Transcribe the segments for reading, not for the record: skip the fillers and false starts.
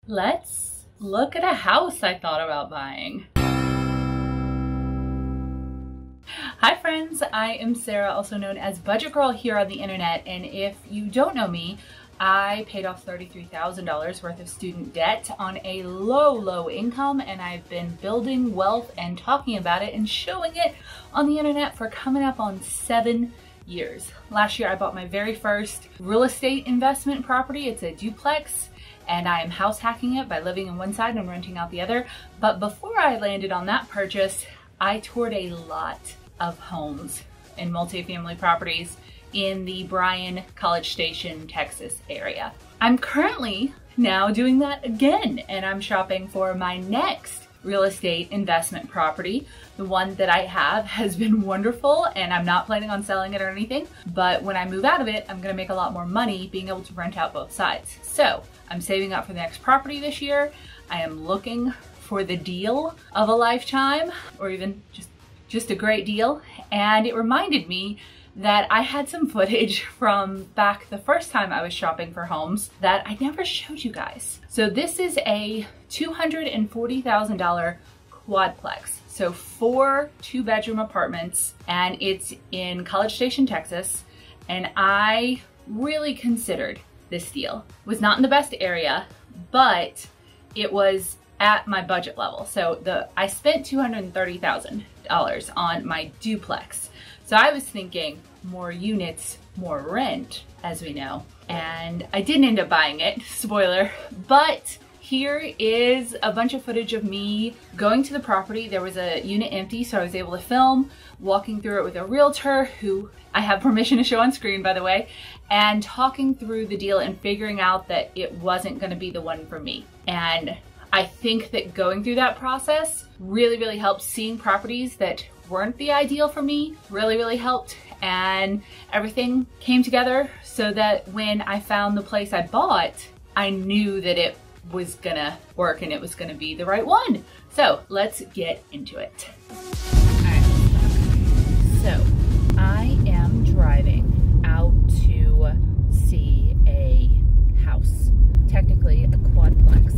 Let's look at a house I thought about buying. Hi friends, I am Sarah, also known as Budget Girl here on the internet, and if you don't know me, I paid off $33,000 worth of student debt on a low income, and I've been building wealth and talking about it and showing it on the internet for coming up on 7 years. Last year I bought my very first real estate investment property. It's a duplex, and I am house hacking it by living in one side and renting out the other. But before I landed on that purchase, I toured a lot of homes and multifamily properties in the Bryan, College Station, Texas area. I'm currently now doing that again, and I'm shopping for my next real estate investment property. The one that I have has been wonderful, and I'm not planning on selling it or anything, but when I move out of it, I'm gonna make a lot more money being able to rent out both sides. So I'm saving up for the next property this year. I am looking for the deal of a lifetime, or even just a great deal. And it reminded me that I had some footage from back the first time I was shopping for homes that I never showed you guys. So this is a $240,000 quadplex. So 4 2-bedroom apartments, and it's in College Station, Texas. And I really considered this deal. It was not in the best area, but it was at my budget level. So I spent $230,000 on my duplex. So I was thinking more units, more rent, as we know. And I didn't end up buying it, spoiler, but here is a bunch of footage of me going to the property. There was a unit empty, so I was able to film, walking through it with a realtor who I have permission to show on screen, by the way, and talking through the deal and figuring out that it wasn't gonna be the one for me. And I think that going through that process really helped. Seeing properties that weren't the ideal for me really helped, and everything came together so that when I found the place I bought, I knew that it was gonna work and it was gonna be the right one. So let's get into it. Alright, so I am driving out to see a house, technically a quadplex,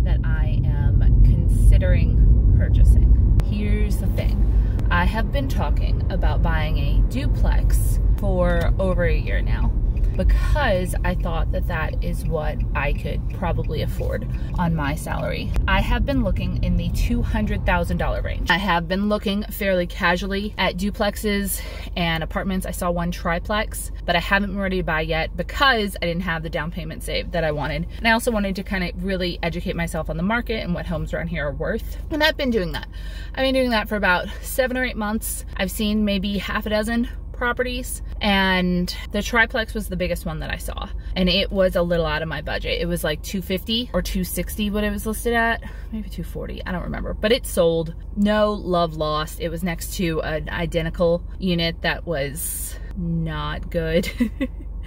that I am considering purchasing. Here's the thing. I have been talking about buying a duplex for over a year now because I thought that that is what I could probably afford on my salary. I have been looking in the $200,000 range. I have been looking fairly casually at duplexes and apartments. I saw one triplex, but I haven't been ready to buy yet because I didn't have the down payment saved that I wanted. And I also wanted to kind of really educate myself on the market and what homes around here are worth. And I've been doing that. I've been doing that for about 7 or 8 months. I've seen maybe half a dozen properties, and the triplex was the biggest one that I saw, and it was a little out of my budget. It was like $250 or $260 what it was listed at, maybe $240, I don't remember, but it sold. No love lost. It was next to an identical unit that was not good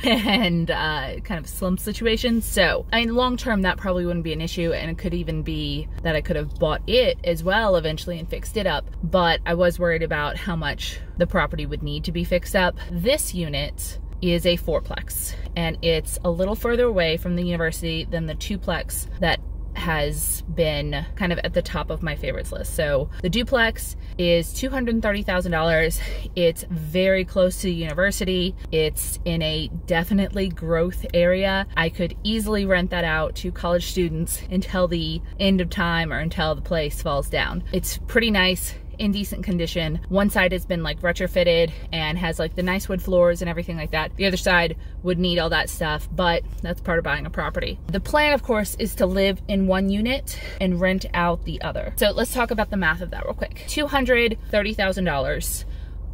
and kind of slum situation. So I mean, long term that probably wouldn't be an issue, and it could even be that I could have bought it as well eventually and fixed it up, but I was worried about how much the property would need to be fixed up. This unit is a 4-plex, and it's a little further away from the university than the 2-plex that has been kind of at the top of my favorites list. So the duplex is $230,000. It's very close to the university. It's in a definitely growth area. I could easily rent that out to college students until the end of time or until the place falls down. It's pretty nice, in decent condition. One side has been like retrofitted and has like the nice wood floors and everything like that. The other side would need all that stuff, but that's part of buying a property. The plan, of course, is to live in one unit and rent out the other. So let's talk about the math of that real quick. $230,000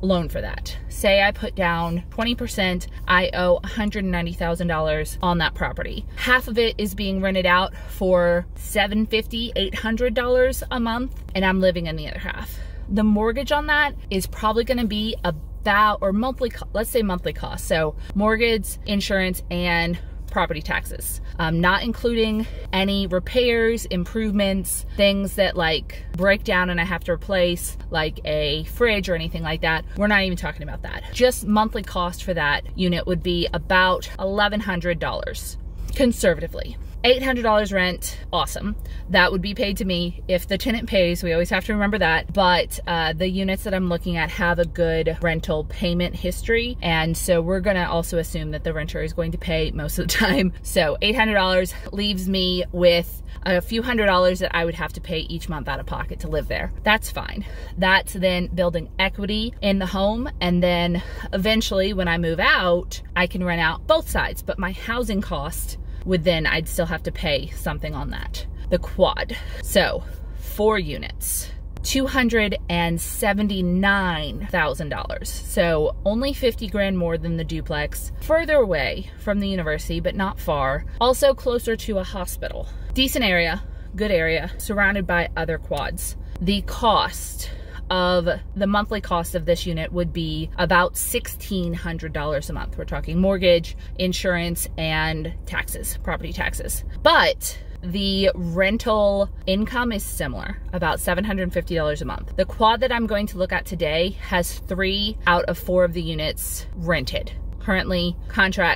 loan for that. Say I put down 20%, I owe $190,000 on that property. Half of it is being rented out for $750, $800 a month, and I'm living in the other half. The mortgage on that is probably gonna be about, or monthly, let's say monthly cost. So mortgage, insurance, and property taxes, not including any repairs, improvements, things that like break down and I have to replace, like a fridge or anything like that. We're not even talking about that. Just monthly cost for that unit would be about $1,100 conservatively. $800 rent, awesome. That would be paid to me if the tenant pays. We always have to remember that. But the units that I'm looking at have a good rental payment history. And so we're gonna also assume that the renter is going to pay most of the time. So $800 leaves me with a few $100s that I would have to pay each month out of pocket to live there. That's fine. That's then building equity in the home. And then eventually when I move out, I can rent out both sides, but my housing cost would then, I'd still have to pay something on that. The quad. So 4 units, $279,000. So only 50 grand more than the duplex, further away from the university, but not far. Also closer to a hospital. Decent area, good area, surrounded by other quads. The cost of the monthly cost of this unit would be about $1,600 a month. We're talking mortgage, insurance, and taxes, property taxes. But the rental income is similar, about $750 a month. The quad that I'm going to look at today has 3 out of 4 of the units rented. Currently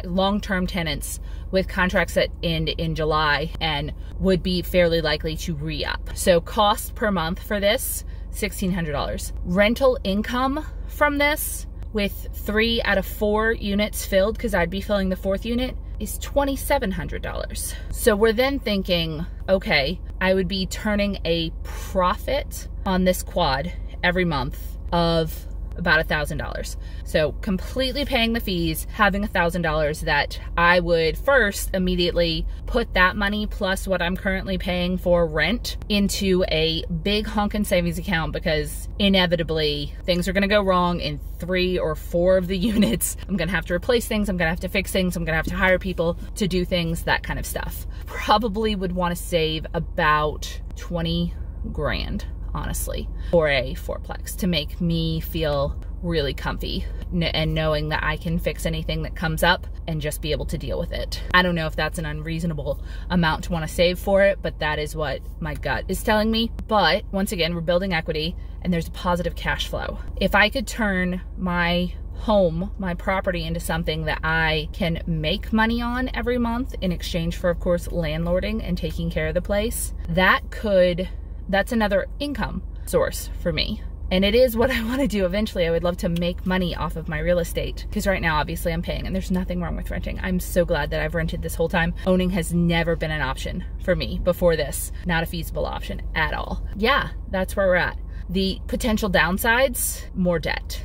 long-term tenants with contracts that end in July and would be fairly likely to re-up. So cost per month for this, $1,600. Rental income from this, with 3 out of 4 units filled, because I'd be filling the 4th unit, is $2,700. So we're then thinking, okay, I would be turning a profit on this quad every month of about $1,000. So completely paying the fees, having $1,000 that I would first immediately put that money plus what I'm currently paying for rent into a big honkin' savings account, because inevitably things are gonna go wrong in 3 or 4 of the units. I'm gonna have to replace things, I'm gonna have to fix things, I'm gonna have to hire people to do things, that kind of stuff. Probably would wanna save about 20 grand, honestly, for a 4-plex to make me feel really comfy and knowing that I can fix anything that comes up and just be able to deal with it. I don't know if that's an unreasonable amount to want to save for it, but that is what my gut is telling me. But once again, we're building equity and there's a positive cash flow. If I could turn my home, my property, into something that I can make money on every month in exchange for, of course, landlording and taking care of the place, that's another income source for me. And it is what I want to do eventually. I would love to make money off of my real estate, because right now, obviously, I'm paying and there's nothing wrong with renting. I'm so glad that I've rented this whole time. Owning has never been an option for me before this. Not a feasible option at all. Yeah, that's where we're at. The potential downsides, more debt.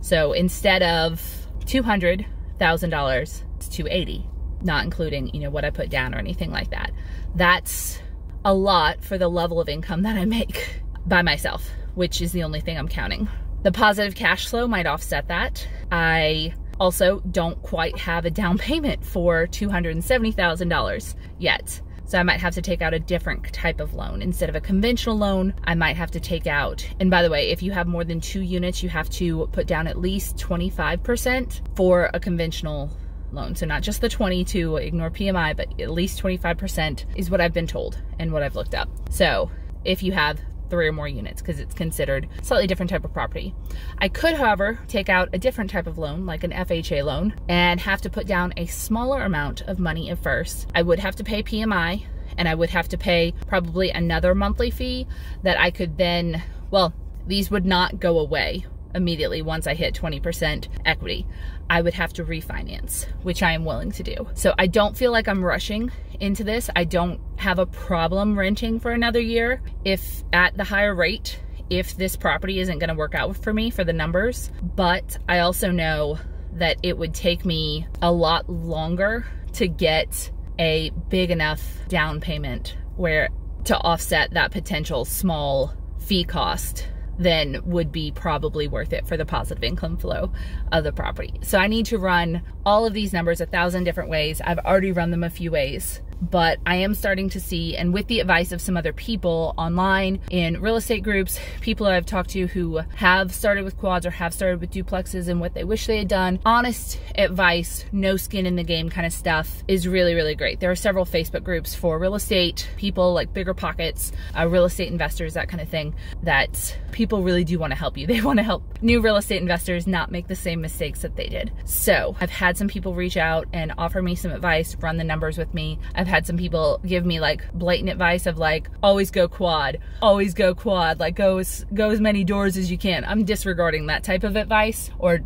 So instead of $200,000, it's $280,000, not including, you know, what I put down or anything like that. That's a lot for the level of income that I make by myself, which is the only thing I'm counting. The positive cash flow might offset that. I also don't quite have a down payment for $270,000 yet. So I might have to take out a different type of loan. Instead of a conventional loan, I might have to take out, and by the way, if you have more than 2 units, you have to put down at least 25% for a conventional loan. So not just the 20 to ignore PMI, but at least 25% is what I've been told and what I've looked up. So if you have 3 or more units, because it's considered a slightly different type of property. I could, however, take out a different type of loan, like an FHA loan, and have to put down a smaller amount of money at first. I would have to pay PMI, and I would have to pay probably another monthly fee that I could then, well, these would not go away immediately once I hit 20% equity. I would have to refinance, which I am willing to do. So I don't feel like I'm rushing into this. I don't have a problem renting for another year if at the higher rate, if this property isn't gonna work out for me for the numbers. But I also know that it would take me a lot longer to get a big enough down payment where to offset that potential small fee cost then would be probably worth it for the positive income flow of the property. So I need to run all of these numbers 1,000 different ways. I've already run them a few ways, but I am starting to see, and with the advice of some other people online in real estate groups, people I've talked to who have started with quads or have started with duplexes and what they wish they had done, honest advice, no skin in the game kind of stuff is really, really great. There are several Facebook groups for real estate people, like Bigger Pockets, real estate investors, that kind of thing, that people really do want to help you. They want to help new real estate investors not make the same mistakes that they did. So I've had some people reach out and offer me some advice, run the numbers with me. I've I've had some people give me like blatant advice of like, always go quad, like go as many doors as you can. I'm disregarding that type of advice, or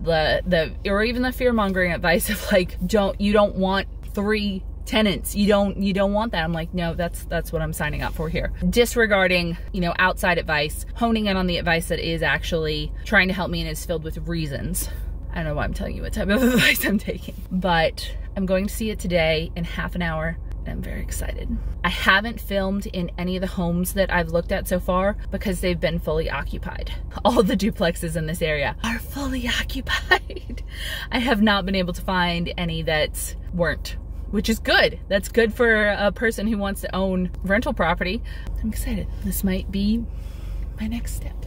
or even the fear-mongering advice of like, you don't want 3 tenants. You don't want that. I'm like, no, that's what I'm signing up for here. Disregarding, outside advice, honing in on the advice that is actually trying to help me and is filled with reasons. I don't know why I'm telling you what type of advice I'm taking, but I'm going to see it today in half an hour, and I'm very excited. I haven't filmed in any of the homes that I've looked at so far because they've been fully occupied. All the duplexes in this area are fully occupied. I have not been able to find any that weren't, which is good. That's good for a person who wants to own rental property. I'm excited. This might be my next step.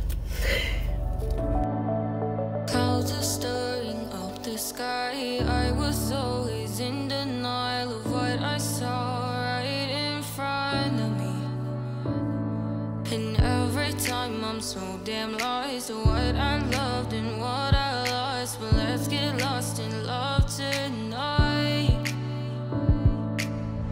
Clouds are stirring up the sky. I was always in denial of what I saw right in front of me. And every time I'm so damn lost to what I loved and what I lost. But let's get lost in love tonight.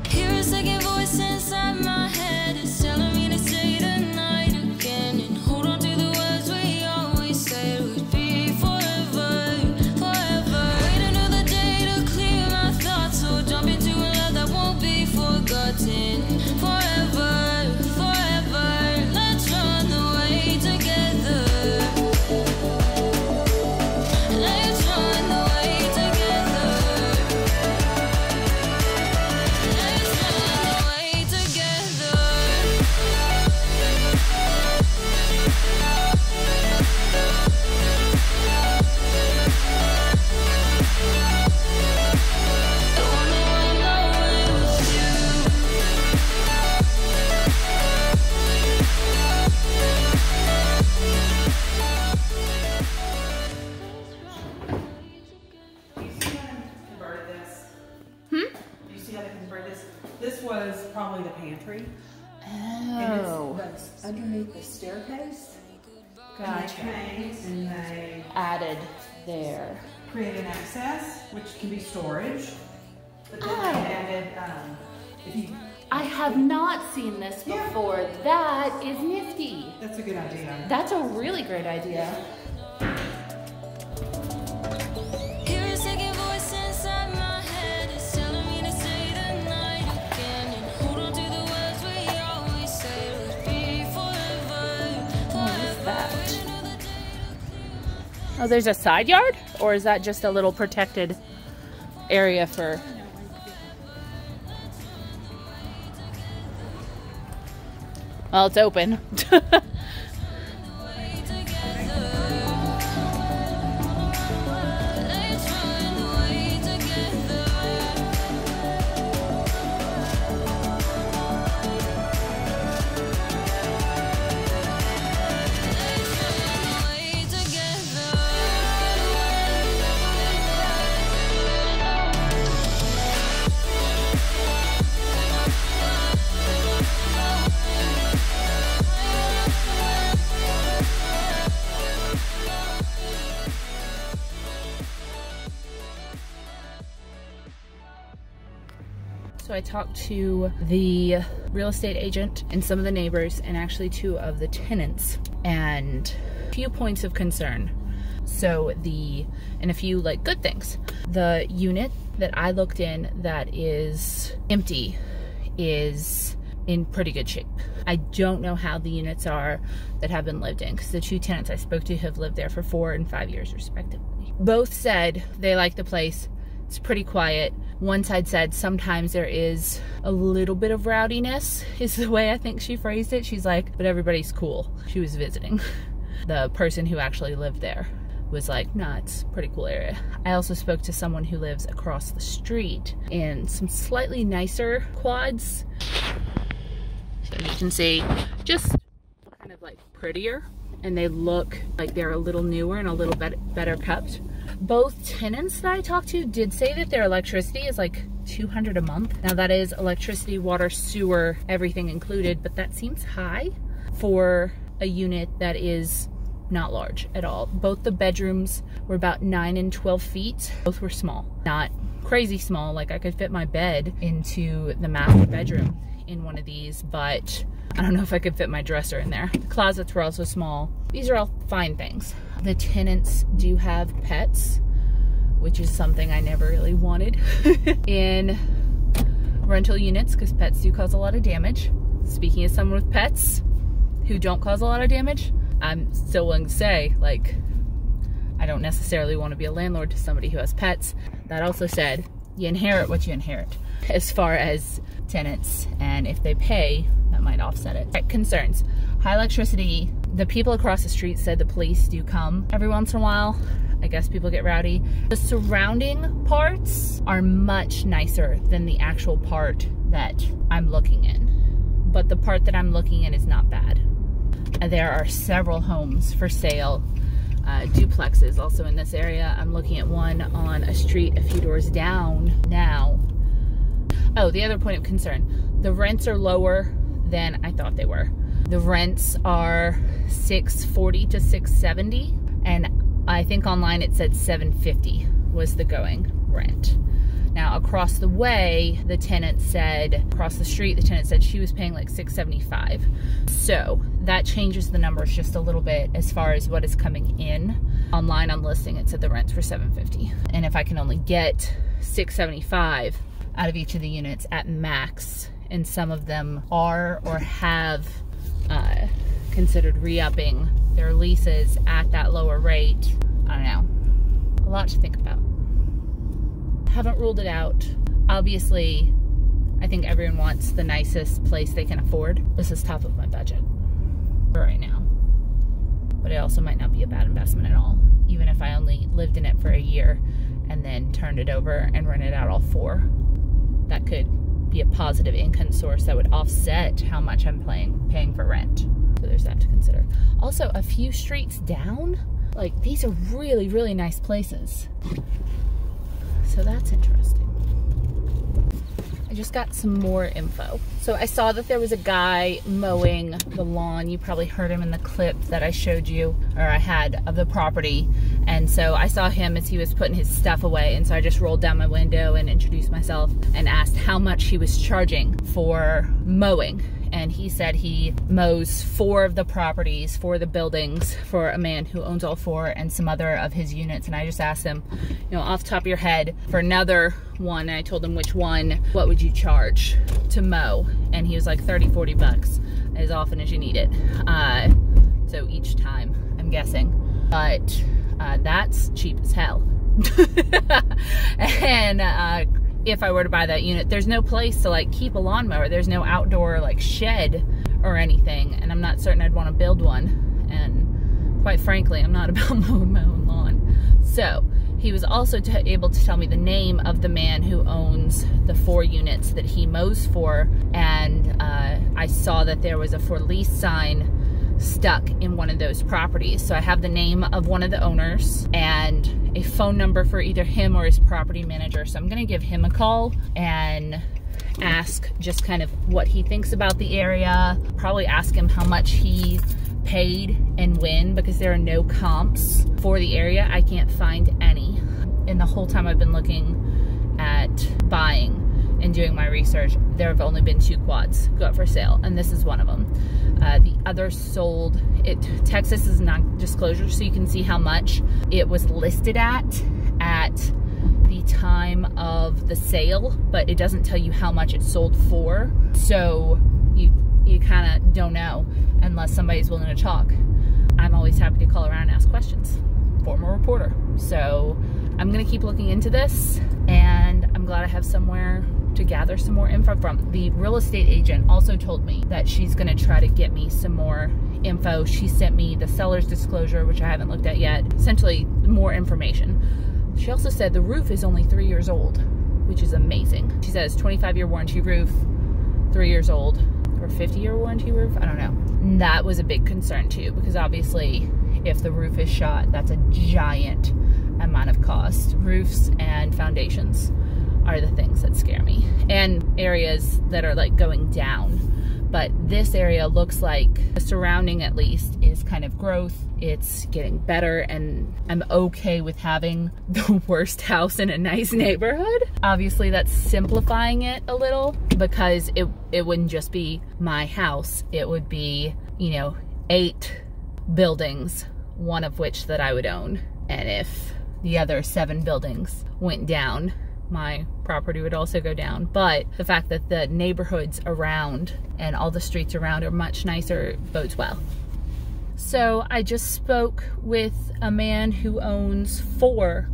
Hear a second voice inside my head. It's telling me to say tonight again, and hold on to the words we always said would be forever, forever. Wait another day to clear my thoughts, so jump into a love that won't be forgotten. Forever, forever. Let's run away together. Let's run away together. Let's run away together. The only one knowing was you. Converted this. Do you see how they converted this? This was probably the pantry. Oh. And it's underneath the staircase. Gotcha. And they came and they Added there. created an access, which can be storage. But then Oh. they added, if you, I have not seen this Yeah. before. That is nifty. that's a good idea. That's a really great idea. Hear a second voice inside my head. It's telling me to say the night again, and hold on to the words we always said would be forever, forever. that? Wait another day to clear my Oh, there's a side yard? Or is that just a little protected area for... Well, it's open. way together. Let's run away together. Let's run away together. So I talked to the real estate agent and some of the neighbors and actually 2 of the tenants, and a few points of concern. So and a few like good things. The unit that I looked in that is empty is in pretty good shape. I don't know how the units are that have been lived in, because the 2 tenants I spoke to have lived there for 4 and 5 years respectively. Both said they like the place. It's pretty quiet. One side said sometimes there is a little bit of rowdiness, is the way I think she phrased it. She's like, but everybody's cool. She was visiting. The person who actually lived there was like, nah, it's a pretty cool area. I also spoke to someone who lives across the street in some slightly nicer quads. So you can see just kind of like prettier, and they look like they're a little newer and a little bit better kept. Both tenants that I talked to did say that their electricity is like $200 a month. Now that is electricity, water, sewer, everything included, but that seems high for a unit that is not large at all. Both the bedrooms were about 9 and 12 feet. Both were small, not crazy small. Like I could fit my bed into the master bedroom in one of these, but I don't know if I could fit my dresser in there. The closets were also small. These are all fine things. The tenants do have pets, which is something I never really wanted in rental units, because pets do cause a lot of damage. Speaking as someone with pets who don't cause a lot of damage, I'm still willing to say, like, I don't necessarily want to be a landlord to somebody who has pets. That also said, you inherit what you inherit as far as tenants, and if they pay, that might offset it. Right, concerns. High electricity. The people across the street said the police do come every once in a while. I guess people get rowdy. The surrounding parts are much nicer than the actual part that I'm looking in. But the part that I'm looking in is not bad. There are several homes for sale, duplexes also in this area. I'm looking at one on a street a few doors down now. Oh, the other point of concern. The rents are lower than I thought they were. The rents are $640 to $670, and I think online it said $750 was the going rent. Now across the way, the tenant said, across the street, the tenant said she was paying like $675. So that changes the numbers just a little bit as far as what is coming in. Online on listing, it said the rents were $750. And if I can only get $675 out of each of the units at max, and some of them are or have considered re-upping their leases at that lower rate, I don't know. A lot to think about. Haven't ruled it out. Obviously, I think everyone wants the nicest place they can afford. This is top of my budget for right now. But it also might not be a bad investment at all, even if I only lived in it for a year and then turned it over and rented out all 4. That could be a positive income source that would offset how much I'm paying for rent. So there's that to consider. Also, a few streets down, like, these are really, really nice places. So that's interesting. I just got some more info. So I saw that there was a guy mowing the lawn. You probably heard him in the clip that I showed you, or I had, of the property. And so I saw him as he was putting his stuff away. And so I just rolled down my window and introduced myself and asked how much he was charging for mowing. And he said he mows 4 of the properties, 4 of the buildings, for a man who owns all 4 and some other of his units. And I just asked him, you know, off the top of your head, for another one, and I told him which one, what would you charge to mow? And he was like 30, 40 bucks as often as you need it. So each time, I'm guessing. But that's cheap as hell. And if I were to buy that unit, there's no place to like keep a lawnmower. There's no outdoor like shed or anything, and I'm not certain I'd want to build one. And quite frankly, I'm not about mowing my own lawn. So he was also able to tell me the name of the man who owns the 4 units that he mows for, and I saw that there was a for lease sign stuck in one of those properties. So I have the name of one of the owners and a phone number for either him or his property manager. So I'm gonna give him a call and ask just kind of what he thinks about the area. Probably ask him how much he paid and when, because there are no comps for the area. I can't find any. In the whole time I've been looking at buying and doing my research, there have only been 2 quads go up for sale, and this is one of them. The other sold, Texas is non-disclosure, so you can see how much it was listed at the time of the sale, but it doesn't tell you how much it sold for. So you kind of don't know unless somebody's willing to talk. I'm always happy to call around and ask questions. Former reporter. So I'm gonna keep looking into this, and I'm glad I have somewhere to gather some more info from. The real estate agent also told me that she's gonna try to get me some more info. She sent me the seller's disclosure, which I haven't looked at yet. Essentially, more information. She also said the roof is only 3 years old, which is amazing. She says 25-year warranty roof, 3 years old, or 50-year warranty roof, I don't know. And that was a big concern too, because obviously if the roof is shot, that's a giant amount of cost. Roofs and foundations are the things that scare me, and areas that are like going down. but this area looks like the surrounding, at least, is kind of growth. It's getting better, and I'm okay with having the worst house in a nice neighborhood. Obviously that's simplifying it a little, because it wouldn't just be my house. It would be, you know, 8 buildings, one of which that I would own. And if the other 7 buildings went down, my property would also go down. But the fact that the neighborhoods around and all the streets around are much nicer bodes well. So I just spoke with a man who owns 4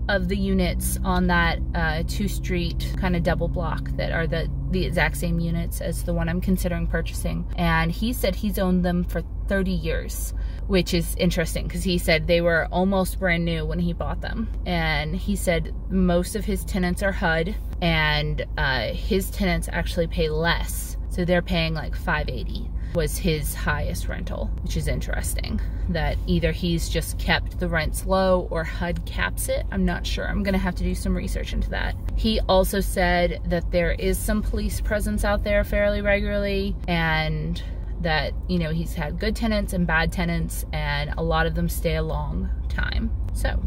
of the units on that 2-street kind of double block that are the exact same units as the one I'm considering purchasing. And he said he's owned them for 30 years, which is interesting because he said they were almost brand new when he bought them. And he said most of his tenants are HUD, and his tenants actually pay less. So they're paying like $580 was his highest rental, which is interesting. That either he's just kept the rents low or HUD caps it. I'm not sure. I'm gonna have to do some research into that. He also said that there is some police presence out there fairly regularly, and that, you know, he's had good tenants and bad tenants, and a lot of them stay a long time. So,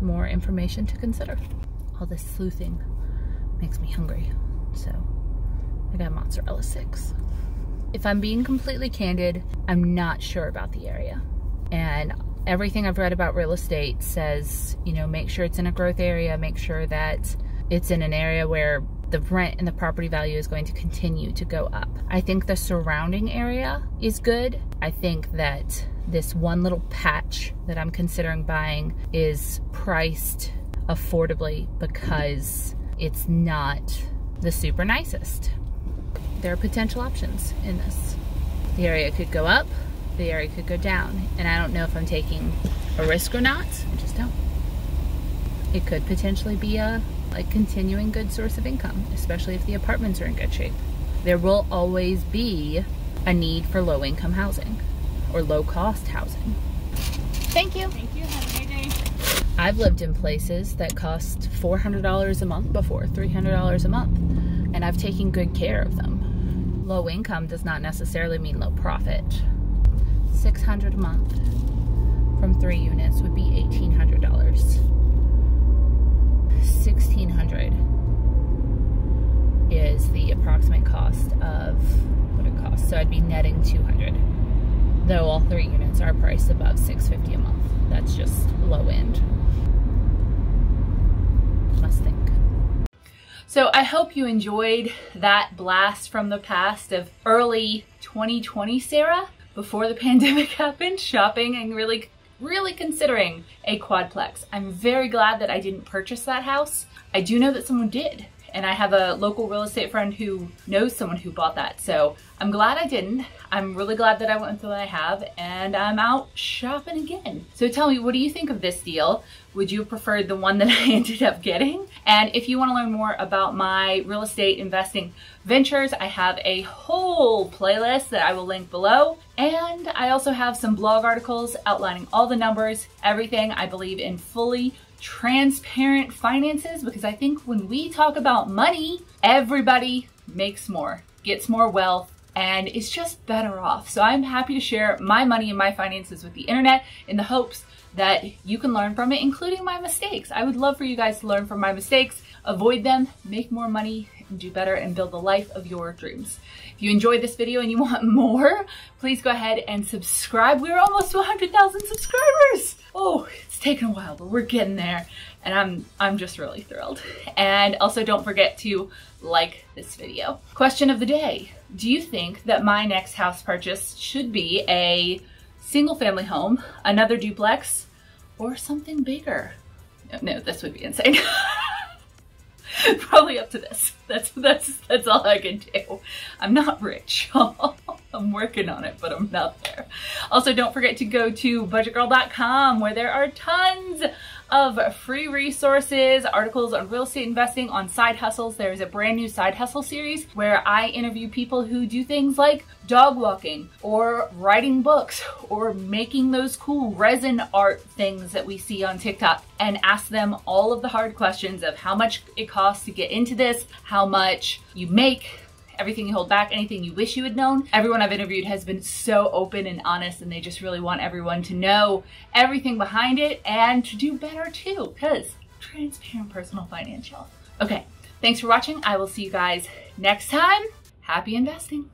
more information to consider. All this sleuthing makes me hungry, so I got mozzarella sticks. If I'm being completely candid, I'm not sure about the area. And everything I've read about real estate says, you know, make sure it's in a growth area, make sure that it's in an area where the rent and the property value is going to continue to go up. I think the surrounding area is good. I think that this one little patch that I'm considering buying is priced affordably because it's not the super nicest. There are potential options in this. The area could go up, the area could go down, and I don't know if I'm taking a risk or not. I just don't. It could potentially be a continuing good source of income, especially if the apartments are in good shape. There will always be a need for low-income housing or low-cost housing. Thank you. Thank you. Have a great day. I've lived in places that cost $400 a month before, $300 a month, and I've taken good care of them. Low income does not necessarily mean low profit. $600 a month from 3 units would be $1,800. $1,600 is the approximate cost of what it costs. So I'd be netting $200. Though all 3 units are priced above $650 a month. That's just low end. Must think. So I hope you enjoyed that blast from the past of early 2020 Sarah, before the pandemic happened, shopping and really considering a quadplex. I'm very glad that I didn't purchase that house. I do know that someone did, and I have a local real estate friend who knows someone who bought that. So I'm glad I didn't. I'm really glad that I went through what I have, and I'm out shopping again. So tell me, what do you think of this deal? Would you have preferred the one that I ended up getting? And if you want to learn more about my real estate investing ventures, I have a whole playlist that I will link below. And I also have some blog articles outlining all the numbers, everything. I believe in fully transparent finances, because I think when we talk about money, everybody makes more, gets more wealth, and is just better off. So I'm happy to share my money and my finances with the internet in the hopes that you can learn from it, including my mistakes. I would love for you guys to learn from my mistakes, avoid them, make more money, and do better, and build the life of your dreams. If you enjoyed this video and you want more, please go ahead and subscribe. We're almost to 100,000 subscribers. Oh, it's taken a while, but we're getting there, and I'm just really thrilled. And also don't forget to like this video. Question of the day. Do you think that my next house purchase should be a single family home, another duplex, or something bigger? No, this would be insane. Probably up to this. That's all I can do. I'm not rich. I'm working on it, but I'm not there. Also, don't forget to go to budgetgirl.com, where there are tons of free resources, articles on real estate investing, on side hustles. There's a brand new side hustle series where I interview people who do things like dog walking or writing books or making those cool resin art things that we see on TikTok, and ask them all of the hard questions of how much it costs to get into this, how much you make, everything you hold back, anything you wish you had known. Everyone I've interviewed has been so open and honest, and they just really want everyone to know everything behind it and to do better too, because transparent personal financial. Okay, thanks for watching. I will see you guys next time. Happy investing.